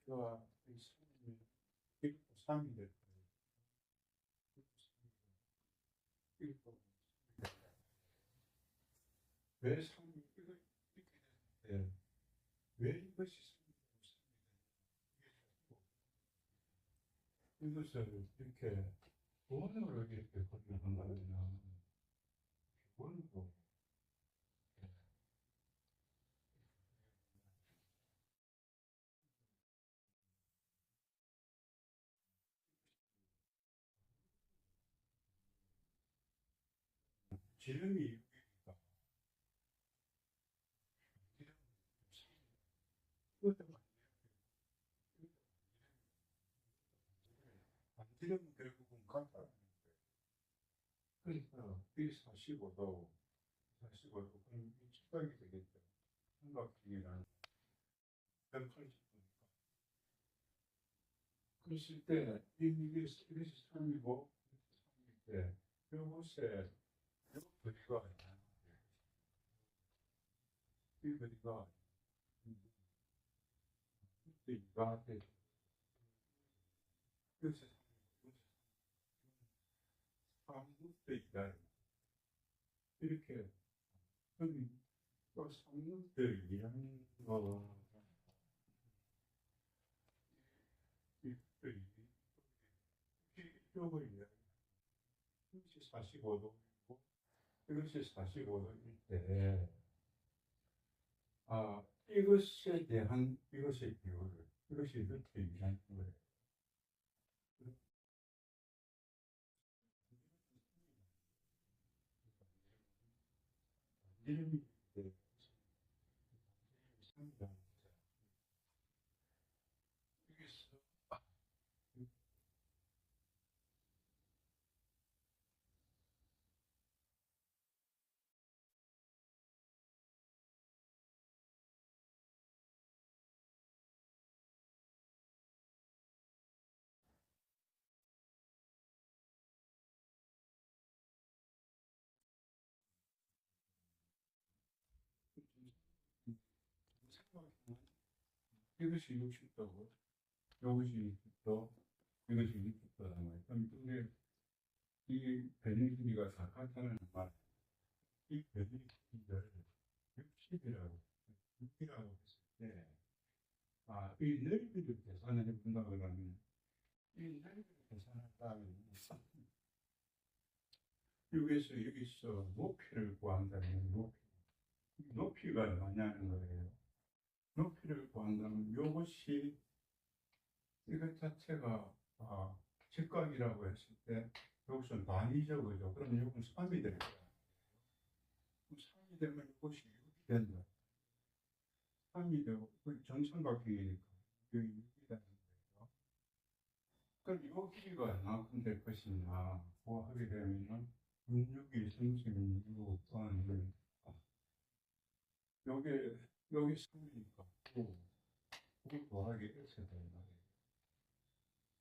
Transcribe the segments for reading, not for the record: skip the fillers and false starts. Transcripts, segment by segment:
높이와 이 삶이 1.3이 될 거예요. 1.3이 왜 삶이 이렇게 되는데 왜 이것이 삶이고 이것을 이렇게 원으로 이렇게 건너간다면 원으로 지름이 6이니까 이것도 반지름은 결국은 같다는 거예요. 그러니까 이 45도 그럼 이 직각이 되겠죠. 삼각형이라는 180도니까. 그랬을 때 이게 이것이 3이고 이것이 3일 때 이것의 이 거리가 이 거리가 이가 돼. 이것이 3분의 2다. 이렇게 그럼 또 3분의 2라는 거 이쪽을 이야기해요. 이것이 45도이고 이것이 45도일 때 이것에 대한 이것의 비율 이것이 이렇게 얘기하는 거예요. 이름이 상이라는 여기서 이것이 60도고 이것이 60도 이것이 60도란 말이에요. 그럼 근데 이 변의 길이가 다 같다는 말, 이 변의 길이를 60이라고 6이라고 했을 때 이 넓이를 계산해 본다 그러면 이 넓이를 계산한다면 여기서 높이를 구한다면 높이가 얼마냐는 거예요. 높이를 구한다면 이것이 이것 자체가 직각이라고 했을 때 여기서 반이죠, 그죠? 그럼 이건 3이 될 거야. 3이 되면 이것이 6이 된다. 3이 되고 정삼각형이니까 여기 6이 되는 거예요. 그럼 이 길이가 얼마큼 될 것이냐 하게 되면은 6, 6이 36 또한 여기 3이니까 9 더하기 x가 되는 거예요.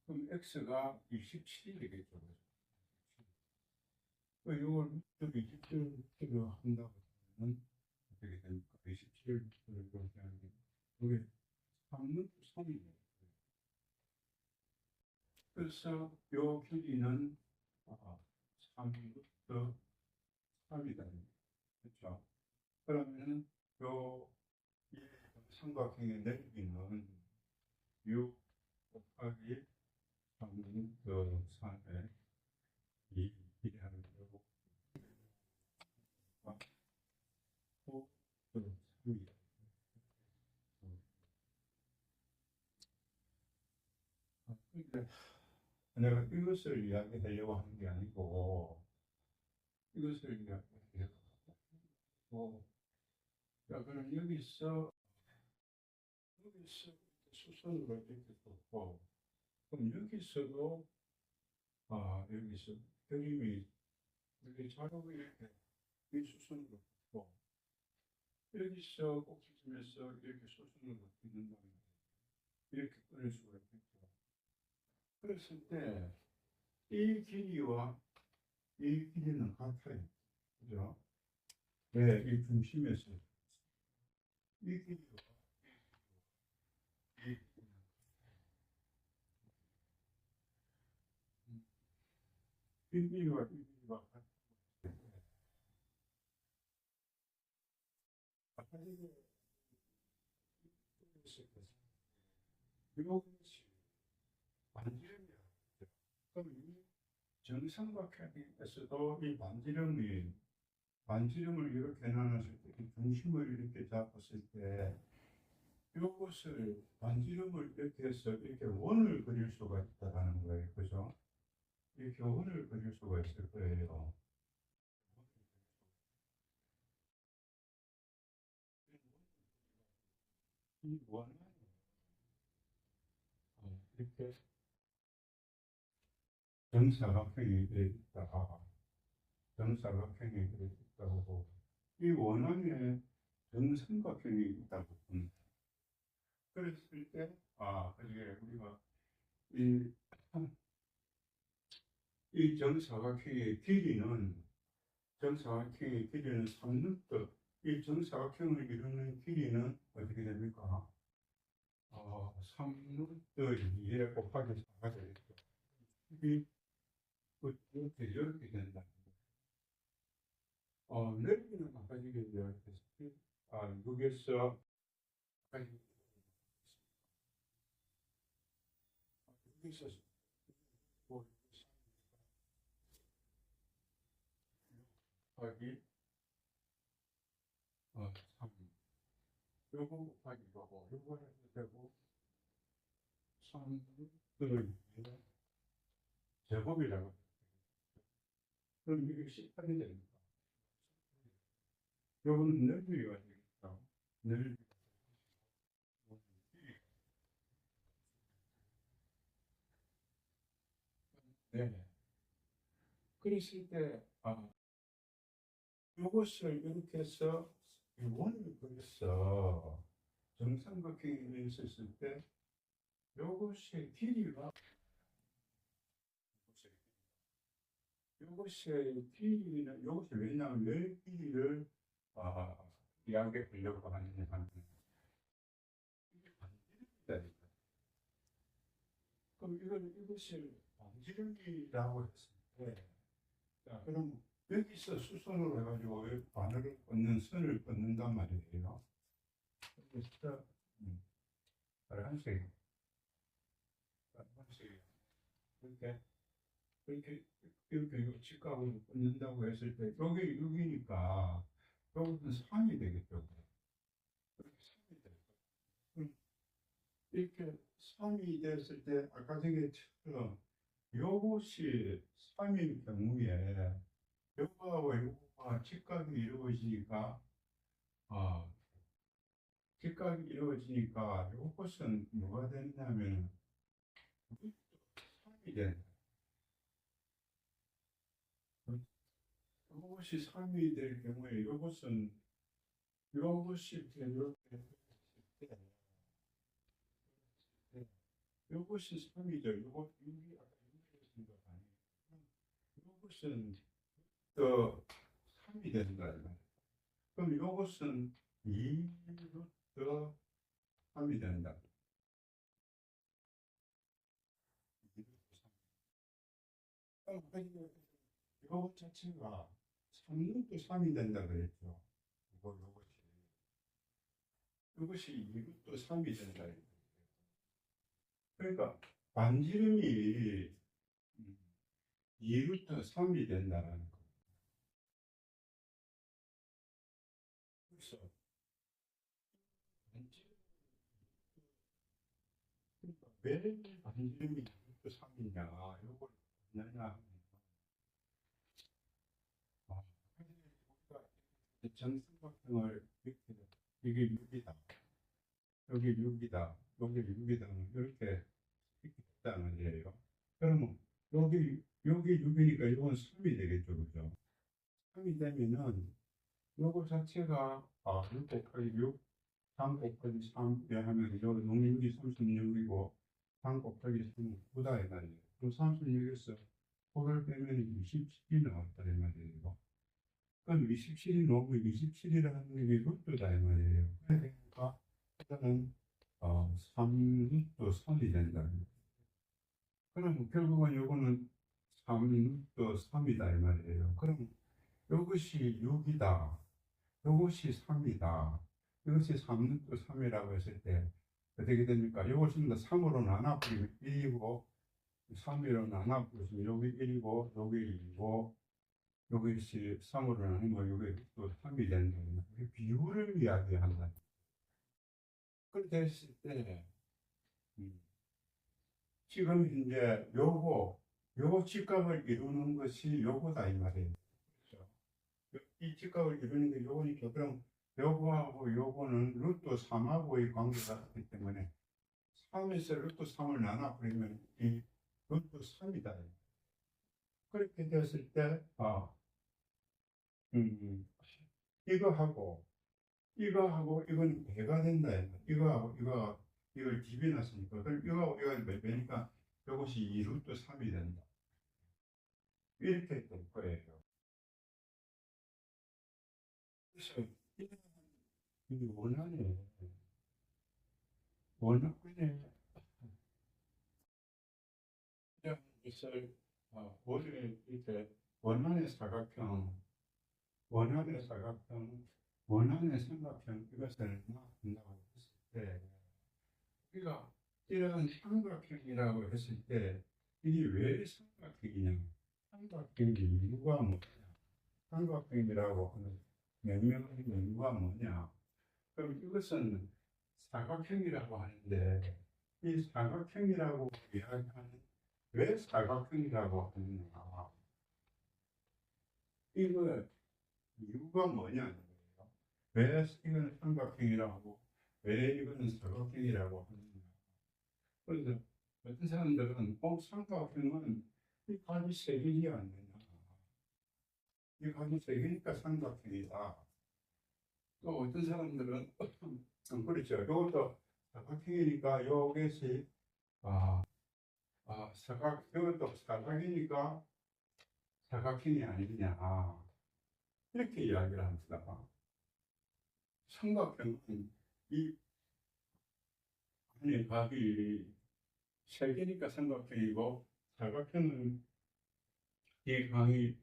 그럼 x가 27이 되겠죠. 이걸 27로 한다고 하면 어떻게 됩니까? 27을 이렇게 하는 게 여기 3은 3이에요. 그래서 요 길이는 3부터 3이다. 그렇죠? 그러면 이 삼각형의 넓이는 6 곱하기 3은 3에 2 하는 거고 9 3이다. 내가 이것을 이야기하려고 하는 게 아니고 이것을 이야기하려고 하고 자, 그럼 여기서 수선으로 이렇게 뒀고 그럼 여기서도 여기서 그림이 여기 자료가 이렇게 이 수선으로 뒀고 여기서 꼭지점에서 이렇게 수선으로 뜯는다면 이렇게 끊을 수가 있겠죠. 그랬을 때 이 길이와 이 길이는 같아요. 그죠? 네, 이 중심에서 이 길이와 이 길이는 1mm와 1mm가 아까 이게 이것이 반지름이야. 그럼 이 정삼각형에서도 이 반지름을 이렇게 나눴을 때, 이 중심을 이렇게 잡았을 때, 이것을 반지름을 이렇게 해서 이렇게 원을 그릴 수가 있다는 거예요. 그죠? 이렇게 원을 그릴 수가 있을 거예요. 이 원은 이렇게 정사각형이 되어 있다. 정사각형이 되어 있다고 보고, 이 원안에 정삼각형이 있다고 봅니다. 그랬을 때, 그게 우리가 이, 이 정사각형의 길이는 3루트, 이 정사각형을 이루는 길이는 어떻게 됩니까? 3루트 2에 곱하기 4가 되겠죠. 이렇게 된다. 넓이는 아까 얘기했다시피, 6에서, 아까 6에서 곱하기 3. 요거 곱하기 요거 해도 되고, 3를 제곱이라고. 그럼 이게 18이 됩니다. 요거는 넓이가 되겠죠. 넓이. 네. 그랬을 때, 요것을 이렇게 해서 이 원을 그렸어. 정삼각형이 있었을 때, 요것의 길이가, 요것의 길이는, 요것이 왜냐하면 왜 길이를, 이야기하려고 하느냐 하면, 이게 반지름이다. 그럼 이것을 반지름이라고 했을 때, 자, 그럼 여기서 수선으로 해가지고 바늘을 꽂는 선을 꽂는단 말이에요. 그래서 빨간색, 그렇게 이렇게 직각으로 꽂는다고 했을 때 여기 6이니까 여기는 3이 되겠죠. 그렇게 3이 되겠죠. 그럼 이렇게 3이 됐을 때 아까 전에처럼 이것이 3일 경우에 요거하고 요거가 직각이 이루어지니까 아 직각이 이루어지니까 요것은 뭐가 되냐면 3이 된다. 요것이 3이 될 경우에 요것이 이렇게 됐을 때 요것이 3이죠. 요거 6이 아까 6이었으니까 아니에요. 요것은 또 3이 된다. 그럼 요것은 2루트 3이 된다. 이것 자체가 3루트 3이 된다 그랬죠. 이것이 2루트 3이 된다. 그러니까 반지름이 2루트 3이 된다는 거. 그래서 왜 반지름이 2루트 3이냐 이걸 보느냐 우리가 정삼각형을 이게 6이다 여기 6이다 여기 6이다 이렇게 있다는 거예요. 그러면 여기 6이니까 이건 3이 되겠죠. 그죠? 3이 되면은 요거 자체가 6 곱하기 6 3 곱하기 3 하면 요 6이 36이고 3 곱하기 3은 9다 이 말이에요. 그럼 36에서 9를 빼면 27이 나왔다 이 말이에요. 그럼 27이 나오고 27이라는 게 루트다 이 말이에요. 그러니까 일단은 3루트 3이 된다. 그럼 결국은 요거는 3, 또 3이다 이 말이에요. 그럼 이것이 6이다. 이것이 3이다. 이것이 3, 또 3이라고 했을 때 어떻게 됩니까? 이걸 전부 다 3으로 나눠버리면 1이고 3으로 나눠버리면 여기 1이고 여기 1이고 여기 3으로 나누면 여기 또 3이 된다. 비율을 이야기한다. 그렇게 했을 때 음, 지금 이제 요 직각을 이루는 것이 요거다 이 말이에요. 그렇죠? 이 직각을 이루는 게 요거니까 그럼 요거하고 요거는 루트 3하고의 관계가 있기 때문에 3에서 루트 3을 나눠버리면 이 루트 3이다. 그렇게 되었을 때 음, 이거하고 이거하고 이건 배가 된다. 이거하고 이걸 디비놨으니까 그럼 이거하고 이거 몇 배니까 이것이 2 루트 3이 된다. 이렇게 될 거예요. 그래서 이 원안에 이런 것을 원래 이렇게 원안의 사각형, 원안의 사각형, 원안의 삼각형 이것을 나온다고 했을 때 우리가 이런 삼각형이라고 했을 때 이게 왜 삼각형이냐? 삼각형의 이유가 뭐냐? 삼각형이라고 하는 명명의 이유가 뭐냐? 그럼 이것은 사각형이라고 하는데 이 사각형이라고 이야기하는 왜 사각형이라고 하느냐? 이거 이유가 뭐냐는 거예요. 왜 이거는 삼각형이라고 하고 왜 이거는 사각형이라고 하느냐? 그래서 어떤 사람들은 삼각형은 이 각이 세 개지 않느냐? 이 각이 세 개니까 삼각형이다. 또 어떤 사람들은 그렇죠. 이것도 사각형이니까 이것이 아, 이것도 사각이니까 사각형이 아니냐 이렇게 이야기를 합니다. 삼각형은 이 안에 각이 세 개니까 삼각형이고 사각형은 이 각이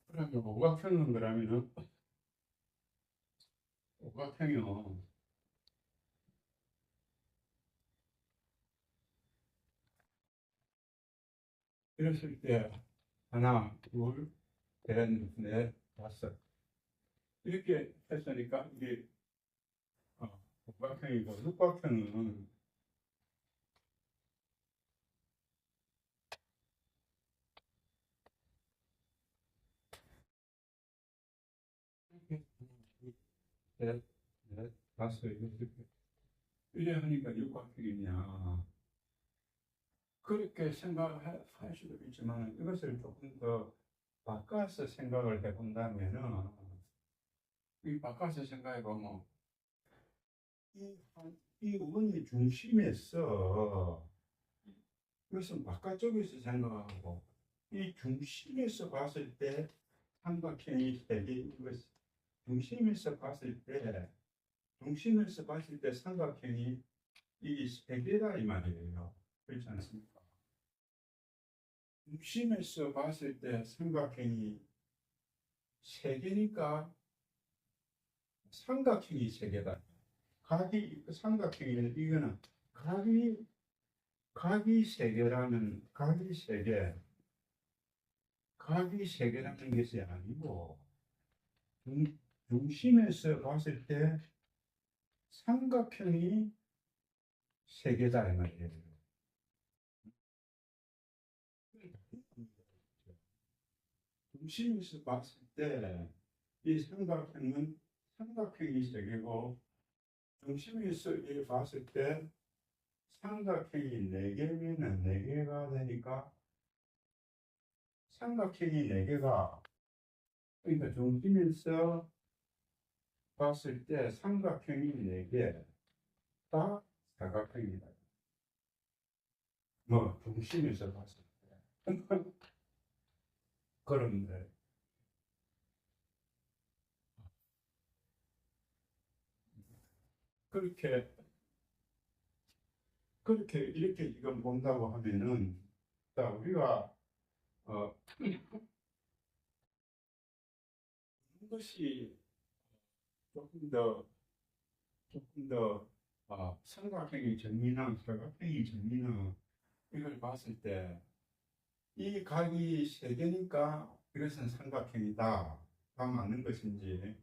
그러면 오각형은 그러면은 오각형이요. 이랬을 때 하나, 둘, 셋, 넷, 다섯 이렇게 했으니까 이게 오각형이고 육각형은 이렇게 셋, 넷, 다섯 이렇게 이래 하니까 육각형이냐 그렇게 생각할 수도 있지만 이것을 조금 더 바꿔서 생각을 해본다면은 이 바꿔서 생각해 보면 이 원의 중심에서 이것은 바깥쪽에서 생각하고 이 중심에서 봤을 때 삼각형이 세 개인 것 중심에서 봤을 때 삼각형이 이 세 개다 이 말이에요. 그렇지 않습니까? 중심에서 봤을 때 삼각형이 세 개니까 삼각형이 세 개다. 삼각형이 이거는 각이 세 개라는 각이 세 개라는 것이 아니고 중심에서 봤을 때 삼각형이 세 개다 이 말이에요. 중심에서 봤을 때 이 삼각형은 삼각형이 세 개고 중심에서 봤을 때 삼각형이 네 개면 네 개가 되니까 삼각형이 네 개가 그러니까 중심에서 봤을 때 삼각형이 네 개 다 사각형이다. 뭐 중심에서 봤을 때 그런데 그렇게 이렇게 지금 본다고 하면은 자 우리가 어, 이것이 조금 더, 조금 더, 삼각형의 정의나 사각형의 정의나 이걸 봤을 때, 이 각이 세 개니까 이것은 삼각형이다. 다 맞는 것인지,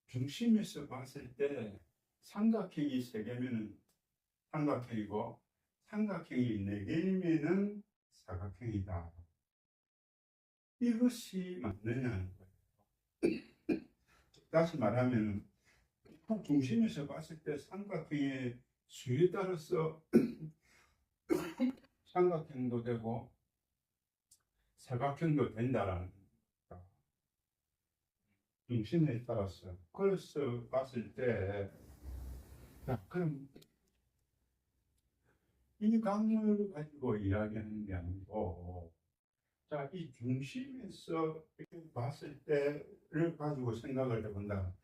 중심에서 봤을 때 삼각형이 세 개면은 삼각형이고, 삼각형이 네 개이면은 사각형이다. 이것이 맞느냐는 거예요. 다시 말하면, 중심에서 봤을 때 삼각형의 수에 따라서 삼각형도 되고 사각형도 된다라는 겁니다. 중심에 따라서. 그래서 봤을 때, 자, 그럼 이 강을 가지고 이야기하는 게 아니고, 자, 이 중심에서 이렇게 봤을 때를 가지고 생각을 해본다.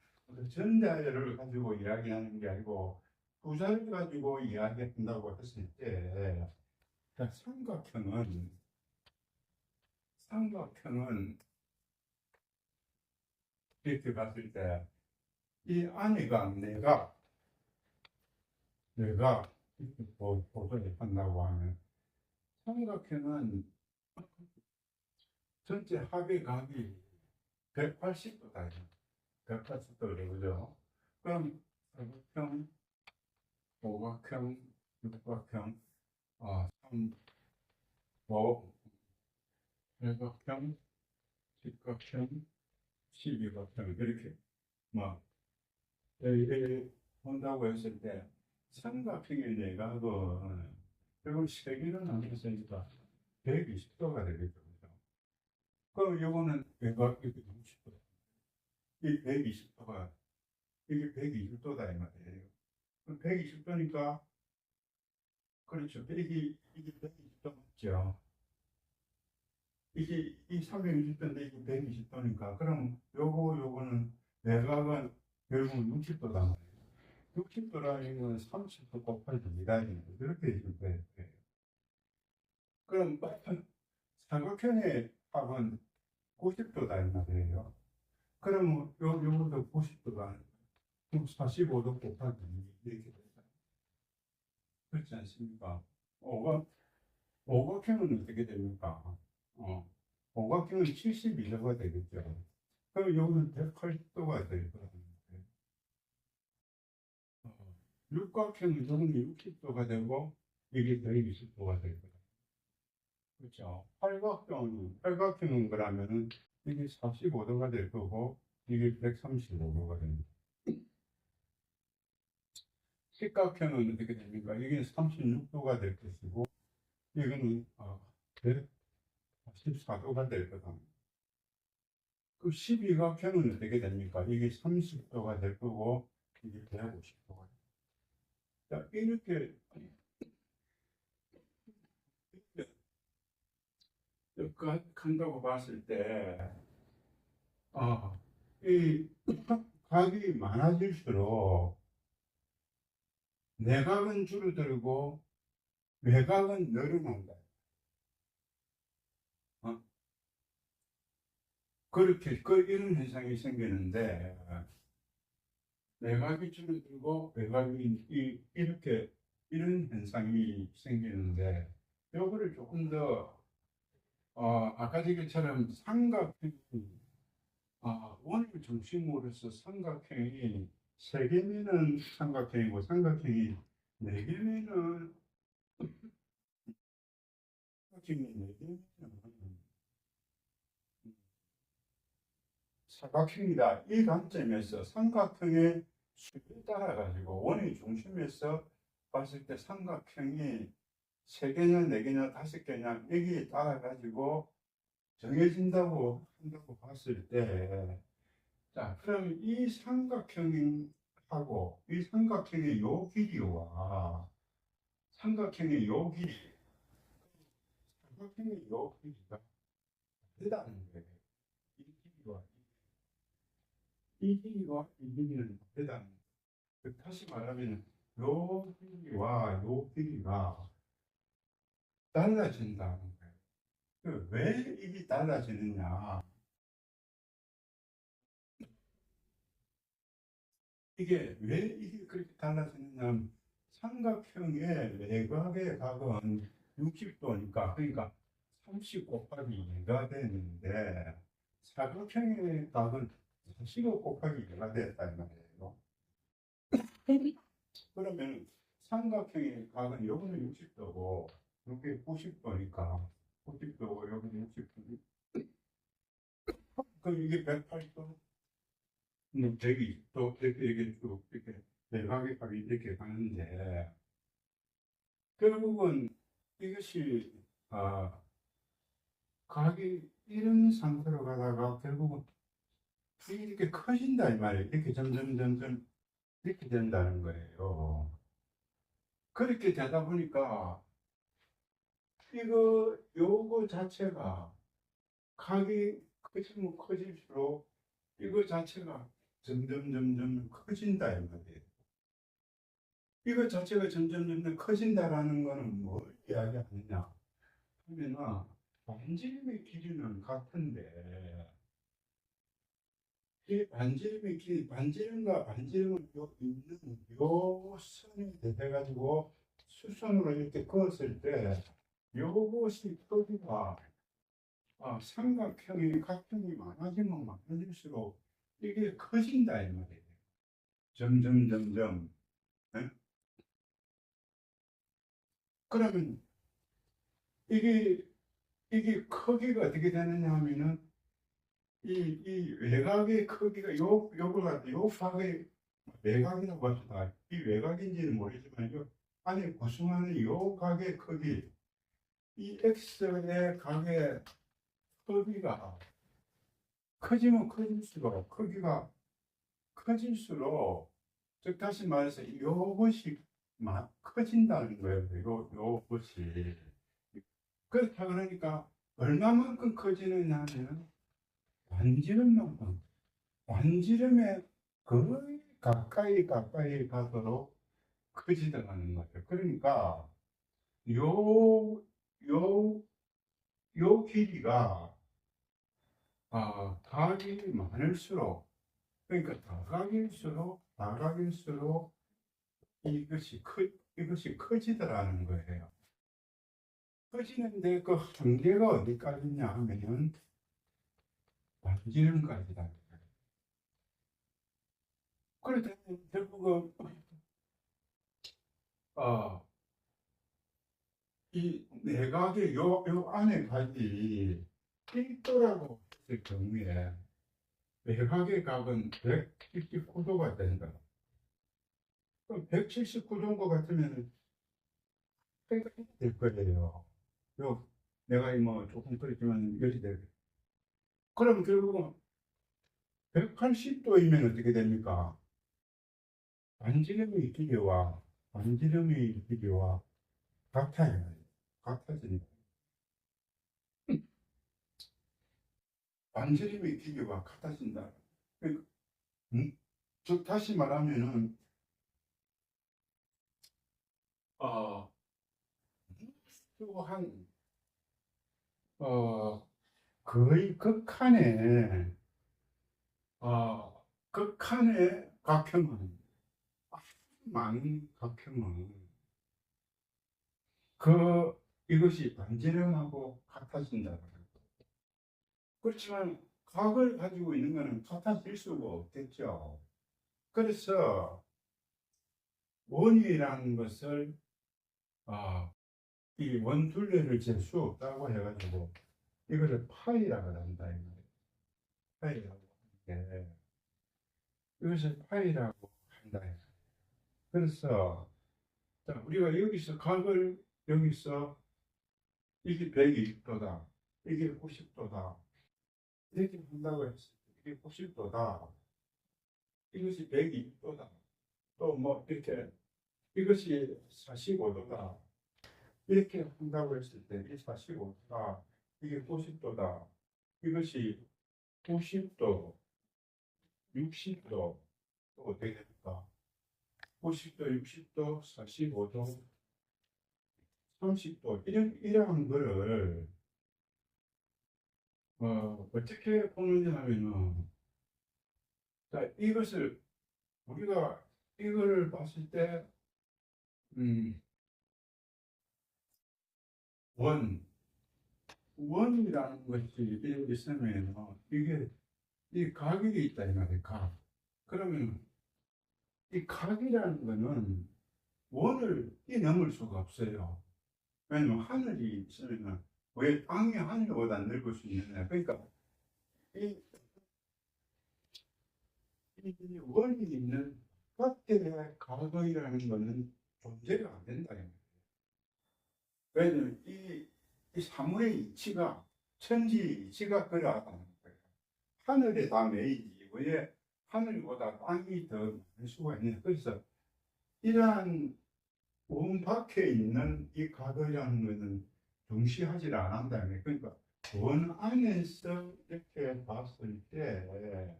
전자를 가지고 이야기하는 게 아니고, 부자를 가지고 이야기한다고 했을 때, 자, 삼각형은 이렇게 봤을 때, 이 안에가 내가 이렇게 보도를 한다고 하면, 삼각형은 전체 합의 각이 180도다. 180도래, 그죠? 그럼 사각형, 오각형, 육각형, 3, 5, 팔각형, 직각형, 12각형 이렇게 막 이렇게 본다고 했을 때 삼각형의 내각은 결국 세 개로 나눠서니까 120도가 되겠죠. 그죠? 그럼 이거는 외곽이 60도. 이 120도가 이게 120도다 이 말이에요. 그럼 120도니까 그렇죠. 이게 120도 맞죠. 이게 이 320도인데 이게 120도니까 그럼 요거는 내각은 결국은 60도다. 60도라는 건 30도 곱하기 2다. 이렇게 해줄 거예요. 그럼 삼각형의 합은 90도다 이 말이에요. 그럼 요것도 90도가 45도 곱하기 2 이렇게 되죠. 그렇지 않습니까? 오각형은 어떻게 됩니까? 오각형은 72도가 되겠죠. 그럼 여기는 180도가 될 거라는 거예요. 육각형은 여기는 60도가 되고 이게 120도가 될 거다. 그렇죠. 팔각형은 그러면은 이게 45도가 될 거고 이게 135도가 됩니다. 십각형은 어떻게 됩니까? 이게 36도가 될 것이고 이거는 114도가 될 거다. 그 12각형은 어떻게 됩니까? 이게 30도가 될 거고 이게 150도가 됩니다. 자, 이렇게 한다고 봤을 때, 이 각이 많아질수록 내각은 줄어들고 외각은 늘어난다. 그렇게 이런 현상이 생기는데 내각이 줄어들고 외각이 이렇게 이런 현상이 생기는데 요거를 조금 더 아까 얘기처럼 삼각형이 원을 중심으로서 삼각형이 세 개면은 삼각형이고 삼각형이 네 개면은 삼각형이 네 개면은 사각형이다. 이 관점에서 삼각형의 수에 따라 가지고 원의 중심에서 봤을 때 삼각형이 세 개냐 네 개냐 다섯 개냐 여기에 따라 가지고 정해진다고 한다고 봤을 때, 자, 그럼 이 삼각형하고 이 삼각형의 요 길이와 삼각형의 요 길이, 삼각형의 요 길이가 다르다는 거예요. 이 길이와 이 길이와 이 길이는 다르다는 거예요. 다시 말하면 요 길이와 요 길이가 달라진다는 거예요. 왜 이게 달라지느냐? 이게 왜 이게 그렇게 달라지느냐? 삼각형의 외곽의 각은 60도니까, 그러니까 30 곱하기 2가 되는데, 사각형의 각은 45 곱하기 2가 됐단 말이에요. 그러면 삼각형의 각은 여기는 60도고, 여기 90도니까, 90도고, 여기는 60도니까, 그럼 이게 180도? 120도? 이렇게 쭉, 이렇게, 외곽의 각이 이렇게 가는데, 결국은 이것이, 아, 각이 이런 상태로 가다가 결국은 이렇게 커진다, 이 말이에요. 이렇게 점점 이렇게 된다는 거예요. 그렇게 되다 보니까, 요거 자체가, 각이 커지면 커질수록 이거 자체가 점점 커진다, 이 말이에요. 이거 자체가 점점 커진다라는 거는 뭘 이야기하느냐 하면은, 반지름의 길이는 같은데, 이 반지름의 길이, 반지름과 반지름을 있는 요 선이 돼가지고 수선으로 이렇게 그었을 때, 요것이 크기가, 삼각형이 각형이 많아지면 많아질수록 이게 커진다 이 말이에요. 점점. 예? 그러면 이게 크기가 어떻게 되느냐 하면은, 이 외곽의 크기가 요 각의 외곽이라고 합시다. 이 외곽인지는 모르지만 요 안에 구성하는 요 각의 크기, 이 x의 각의 크기가 커지면 커질수록, 크기가 커질수록, 즉 다시 말해서 요것이 커진다는 거예요. 요것이. 그렇다 그러니까 얼마만큼 커지느냐 하면, 반지름만큼, 반지름에 거의 가까이 가도록 커지더라는 거죠. 그러니까 요, 요, 요 길이가, 각이 많을수록, 그러니까 다각일수록 이것이 커지더라는 거예요. 커지는데 그 한계가 어디까지냐 하면은 반지름까지다. 그렇다면 결국은, 어, 이 내각의 요 안에 각이 1도라고 했을 경우에 외곽의 각은 179도가 된다. 그럼 179도인 것 같으면 생각이 될 거예요. 내가 뭐 조금 그랬지만 이렇게 될 거예요. 그럼 결국은 180도이면 어떻게 됩니까? 반지름의 길이와 같아요. 같아지니까. 반지름의 길이와 같아진다. 그러니까, 즉 다시 말하면은, 어, 한 거의 극한의 각형은, 아주 많은 각형은 이것이 반지름하고 같아진다. 그렇지만 각을 가지고 있는 것은 같아질 수가 없겠죠. 그래서 원위라는 것을, 이 원둘레를 잴 수 없다고 해가지고 이거를 파이라고 한다. 파이라고 하는데, 이것을 파이라고 한다. 그래서, 자, 우리가 여기서 이게 120도다, 이게 90도다 이렇게 한다고 했을 때, 이게 90도다, 이것이 120도다, 또 뭐 이렇게 이것이 45도다 이렇게 한다고 했을 때, 이 45도다, 이게 90도다, 이것이 90도, 60도, 또 어떻게 됩니까? 50도, 60도, 45도, 30도, 이런 거를 어떻게 보느냐 하면은, 자, 이것을, 우리가 이걸 봤을 때, 음, 원, 원이라는 것이 이렇게 있으면, 이게, 이 각이 있다, 이 말이에요, 각. 그러면, 이 각이라는 거는 원을 뛰넘을 수가 없어요. 왜냐면 하늘이 있으면, 왜 땅이 하늘보다 넓을 수 있느냐. 그러니까, 이, 이 원이 있는 밖에 각이라는 거는 존재가 안 된다. 왜냐면 이 사물의 이치가, 천지의 이치가 그러하다는 거예요. 하늘에 다 매이지. 왜 하늘보다 땅이 더 많을 수가 있냐. 그래서 이러한 원 밖에 있는 이 각이라는 것은 중시하지 않는다는 거예요. 그러니까 원 안에서 이렇게 봤을 때,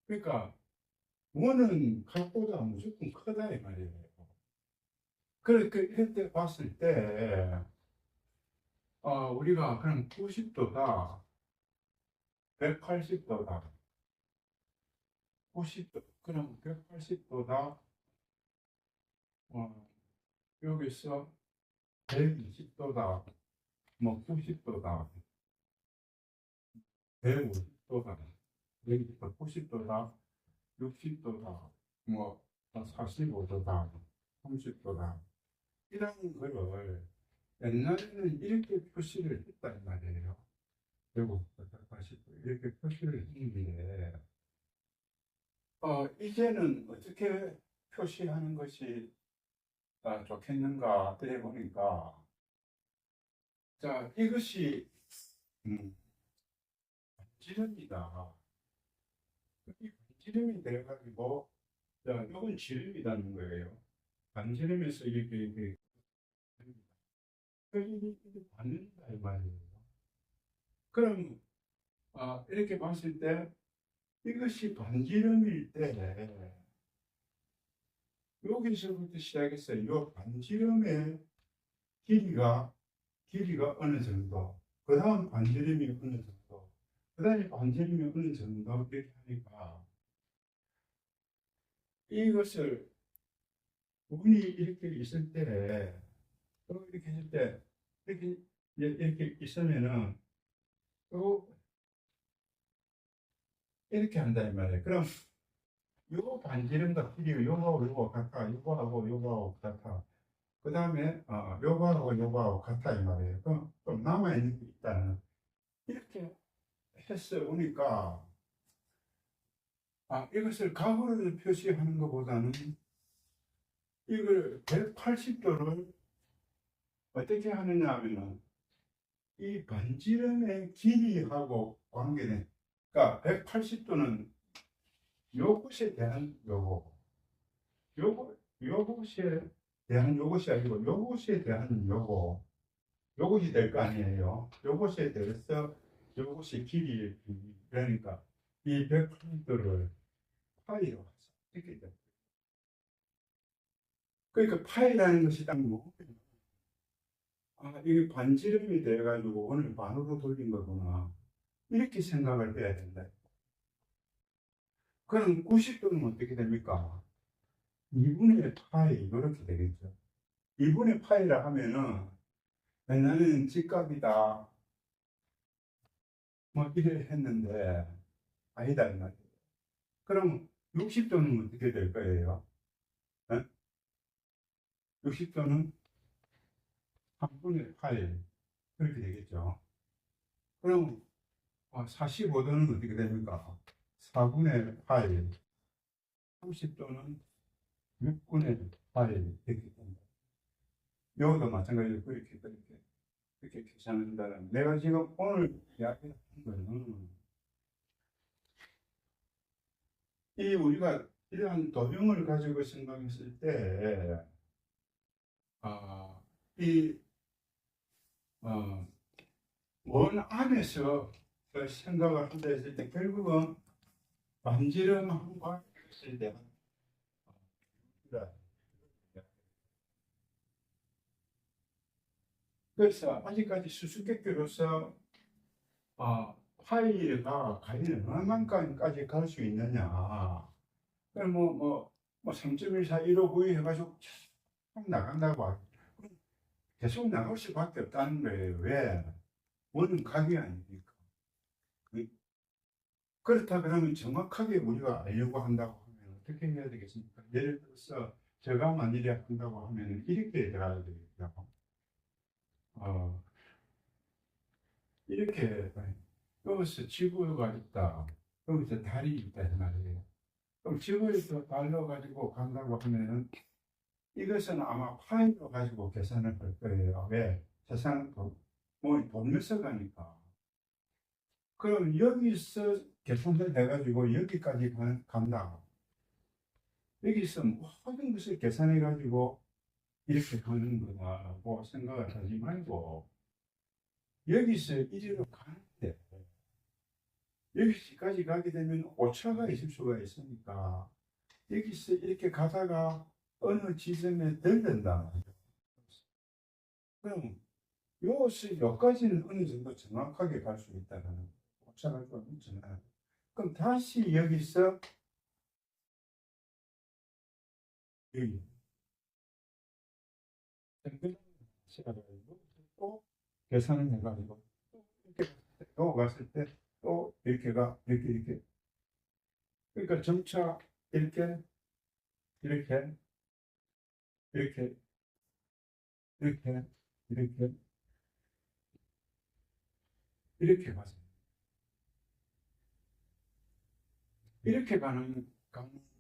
그러니까 원은 각보다 무조건 크다 이 말이에요. 그렇게 이때 봤을 때, 우리가 그럼 90도다, 180도다, 90도, 그럼 180도다, 여기서 120도다, 뭐 90도다, 150도다, 여기서 90도다, 60도다, 뭐 45도다, 30도다. 이런 거를 옛날에는 이렇게 표시를 했단 말이에요. 결국 다시 이렇게 표시를 했는데, 이제는 어떻게 표시하는 것이 좋겠는가 그래 보니까, 자, 이것이 반지름이다. 이 반지름이 돼가지고, 자, 이건 지름이라는 거예요. 반지름에서 이렇게 이게 받는다 이 말이에요. 그럼 이렇게 봤을 때 이것이 반지름일 때 여기서부터 시작했어요. 이 반지름의 길이가 어느 정도, 그 다음 반지름이 어느 정도, 그 다음에 반지름이 어느 정도 이렇게 하니까 이것을 운이 이렇게 있을 때, 또 이렇게 있을 때, 이렇게 있으면은 또 이렇게 한다 이 말이에요. 그럼 요 반지름과 길이가 요거하고 요거 같아, 요거하고 요거하고 같아. 그 다음에 요거하고 요거하고 같아 이 말이에요. 그럼 좀 남아있는 게 있다는, 이렇게 해서 오니까 이것을 각으로 표시하는 것보다는 이걸 180도를 어떻게 하느냐 하면은 이 반지름의 길이하고 관계된, 그러니까 180도는 요것에 대한 요것에 대한 요것이 아니고 요것에 대한 요것이 될 거 아니에요. 요것에 대해서 요것이 길이, 그러니까 이 180도를 파이로 이렇게 돼. 그러니까 파이라는 것이 딱 뭐, 이게 반지름이 돼가지고 오늘 반으로 돌린 거구나. 이렇게 생각을 해야 된다. 그럼 90도는 어떻게 됩니까? 2분의 파이, 이렇게 되겠죠. 2분의 파이라 하면은, 나는 직각이다, 뭐, 이래 했는데, 아니다, 이 말이에요. 그럼 60도는 어떻게 될 거예요? 60도는 3분의 8, 그렇게 되겠죠. 그럼 45도는 어떻게 됩니까? 4분의 8, 30도는 6분의 8 이렇게 됩니다. 여기도 마찬가지로 그렇게 계산한다는, 내가 지금 오늘 이야기하는 거는 이 우리가 이러한 도형을 가지고 생각했을 때, 이 원 안에서 생각을 한다 했을 때 결국은 반지름 한 바퀴에 대한 그래서 아직까지 수수께끼로서 파일가 가리는 얼마만까지 갈 수 있느냐. 그럼 뭐 3.14, 159 해가지고 쭉 나간다고 계속 나갈 수밖에 없다는 거예요. 왜? 원은 가격이 아니니까. 그렇다 그러면 정확하게 우리가 알려고 한다고 하면 어떻게 해야 되겠습니까? 예를 들어서 제가 만일에 한다고 하면 이렇게 들어가야 되겠죠. 어, 이렇게 여기서 지구가 있다. 여기서 달이 있다 이 말이에요. 그럼 지구에서 달로 가지고 간다고 하면은 이것은 아마 파일로 가지고 계산을 할 거예요. 왜? 세상은 뭐 돌면서 가니까. 그럼 여기서 계산을 해가지고 여기까지 간다. 여기서 모든 것을 계산해가지고 이렇게 가는 거다라고 생각을 하지 말고 여기서 이리로 가는데 여기까지 가게 되면 오차가 있을 수가 있으니까 여기서 이렇게 가다가 어느 지점에 들른다. 그럼 여기까지는 어느 정도 정확하게 갈 수 있다는 오차가 좀 있잖아요. 그럼 다시 여기서 여기 또 계산을 해가지고 이렇게 갔을 때 또 이렇게가 이렇게 그러니까 점차 이렇게 이렇게 이렇게 이렇게 이렇게 이렇게 가서 이렇게 가는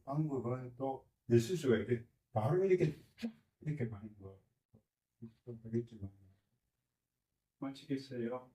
방법은 또 있을 수가 있게 바로 이렇게 쭉 이렇게 가는 거 되겠지만 마치겠어요.